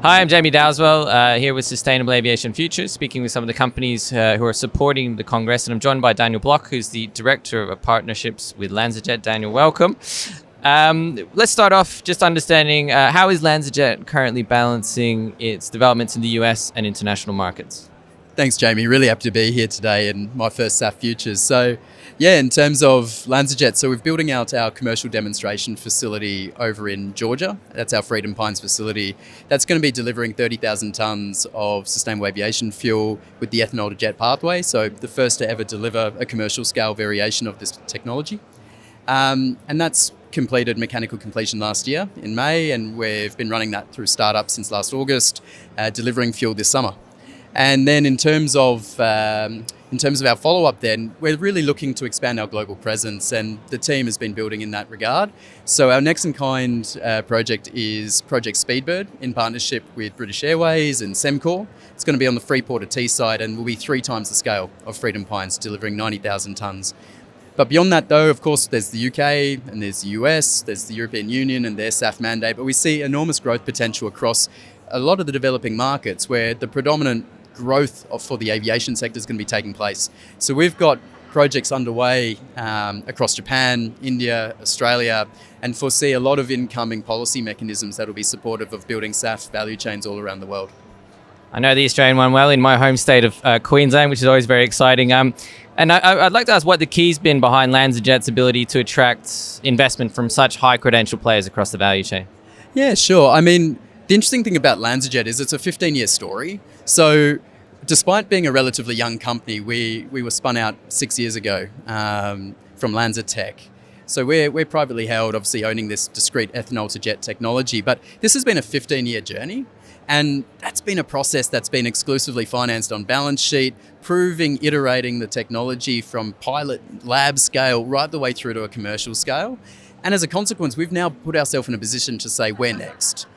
Hi, I'm Jamie Dowswell, here with Sustainable Aviation Futures, speaking with some of the companies who are supporting the Congress. And I'm joined by Daniel Bloch, who's the Director of Partnerships with LanzaJet. Daniel, welcome. Let's start off just understanding how is LanzaJet currently balancing its developments in the US and international markets? Thanks, Jamie. Really happy to be here today in my first SAF Futures. So, in terms of LanzaJet, so we're building out our commercial demonstration facility over in Georgia. That's our Freedom Pines facility. That's going to be delivering 30,000 tonnes of sustainable aviation fuel with the ethanol to jet pathway. So the first to ever deliver a commercial scale variation of this technology. And that's completed mechanical completion last year in May, and we've been running that through startup since last August, delivering fuel this summer. And then in terms of our follow-up then, we're really looking to expand our global presence, and the team has been building in that regard. So our next in kind project is Project Speedbird in partnership with British Airways and Semcor. It's going to be on the Freeport at Teesside and will be 3 times the scale of Freedom Pines, delivering 90,000 tonnes. But beyond that though, of course, there's the UK and there's the US, there's the European Union and their SAF mandate, but we see enormous growth potential across a lot of the developing markets where the predominant growth for the aviation sector is going to be taking place. So we've got projects underway across Japan, India, Australia, and foresee a lot of incoming policy mechanisms that will be supportive of building SAF value chains all around the world. I know the Australian one well in my home state of Queensland, which is always very exciting. And I'd like to ask what the key's been behind LanzaJet's ability to attract investment from such high credential players across the value chain. Yeah, sure. I mean, the interesting thing about LanzaJet is it's a 15-year story. So despite being a relatively young company, we were spun out 6 years ago from LanzaTech. So we're privately held, obviously owning this discrete ethanol to jet technology. But this has been a 15-year journey. And that's been a process that's been exclusively financed on balance sheet, iterating the technology from pilot lab scale right the way through to a commercial scale. And as a consequence, we've now put ourselves in a position to say, we're next.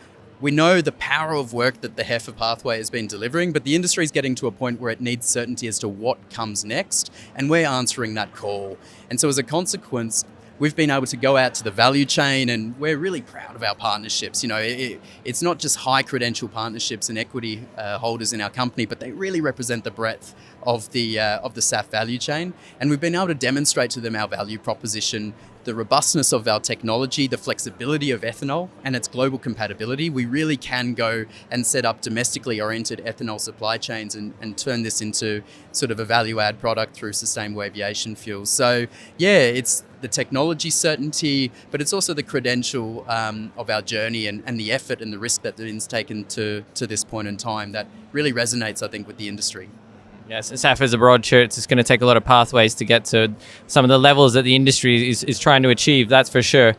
We know the power of work that the HEFA pathway has been delivering, but the industry is getting to a point where it needs certainty as to what comes next, and we're answering that call. And so as a consequence, we've been able to go out to the value chain, and we're really proud of our partnerships. You know, it's not just high credential partnerships and equity holders in our company, but they really represent the breadth of the SAF value chain. And we've been able to demonstrate to them our value proposition, the robustness of our technology, the flexibility of ethanol and its global compatibility. We really can go and set up domestically oriented ethanol supply chains and turn this into sort of a value add product through sustainable aviation fuels. So it's the technology certainty, but it's also the credential of our journey and the effort and the risk that it's taken to this point in time that really resonates, I think, with the industry. Yes, SAF is a broad church. It's going to take a lot of pathways to get to some of the levels that the industry is trying to achieve, that's for sure.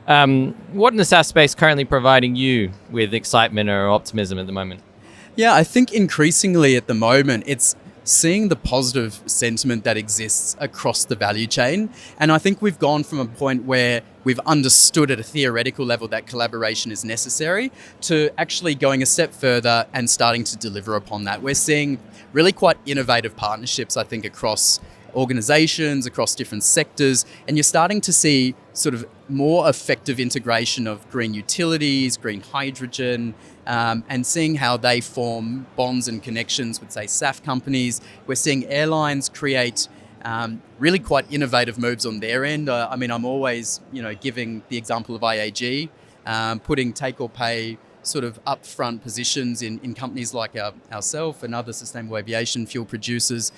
What in the SAF space currently providing you with excitement or optimism at the moment? Yeah, I think increasingly at the moment, it's seeing the positive sentiment that exists across the value chain. And I think we've gone from a point where we've understood at a theoretical level that collaboration is necessary to actually going a step further and starting to deliver upon that. We're seeing really quite innovative partnerships, I think, across organizations, across different sectors, and you're starting to see sort of more effective integration of green utilities, green hydrogen, and seeing how they form bonds and connections with, say, SAF companies. We're seeing airlines create really quite innovative moves on their end. I mean, I'm always, giving the example of IAG, putting take or pay sort of upfront positions in companies like ourselves and other sustainable aviation fuel producers.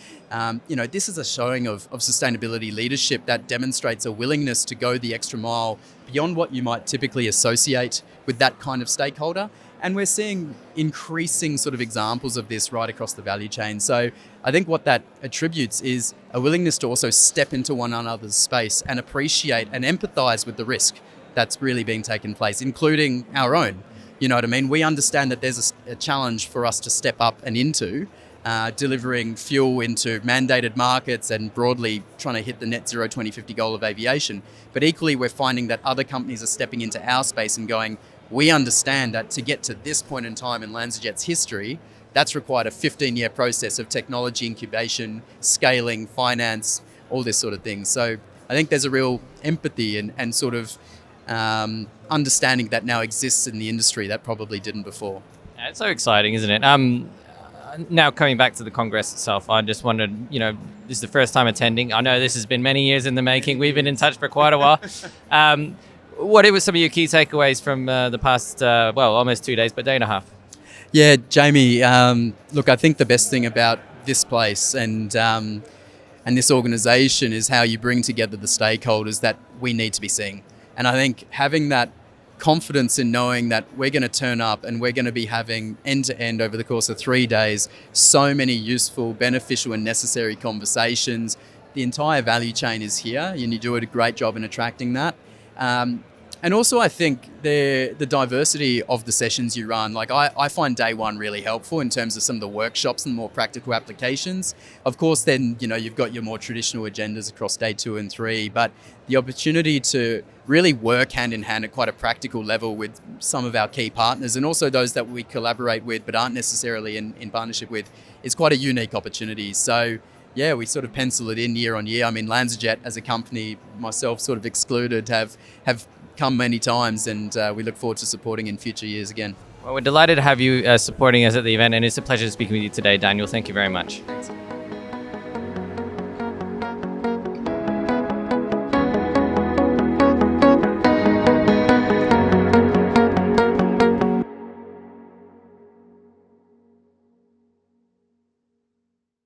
This is a showing of sustainability leadership that demonstrates a willingness to go the extra mile beyond what you might typically associate with that kind of stakeholder. And we're seeing increasing sort of examples of this right across the value chain. So I think what that attributes is a willingness to also step into one another's space and appreciate and empathize with the risk that's really being taken place, including our own. You know what I mean? We understand that there's a challenge for us to step up and into delivering fuel into mandated markets and broadly trying to hit the net zero 2050 goal of aviation. But equally, we're finding that other companies are stepping into our space and going, we understand that to get to this point in time in LanzaJet's history, that's required a 15-year process of technology incubation, scaling, finance, all this sort of thing. So I think there's a real empathy and sort of understanding that now exists in the industry that probably didn't before. It's so exciting, isn't it? Now coming back to the Congress itself, I just wondered, this is the first time attending. I know this has been many years in the making. We've been in touch for quite a while. What were some of your key takeaways from the past, almost 2 days, but day and a half? Yeah, Jamie, look, I think the best thing about this place and this organisation is how you bring together the stakeholders that we need to be seeing. And I think having that confidence in knowing that we're going to turn up and we're going to be having end-to-end over the course of 3 days, so many useful, beneficial and necessary conversations. The entire value chain is here and you do a great job in attracting that. And also I think the diversity of the sessions you run, like I find day one really helpful in terms of some of the workshops and more practical applications. Of course, then, you've got your more traditional agendas across day 2 and 3, but the opportunity to really work hand in hand at quite a practical level with some of our key partners and also those that we collaborate with but aren't necessarily in partnership with is quite a unique opportunity. So yeah, we sort of pencil it in year on year. I mean, LanzaJet as a company, myself sort of excluded, have come many times and we look forward to supporting in future years again. Well, we're delighted to have you supporting us at the event, and it's a pleasure speaking with you today, Daniel. Thank you very much.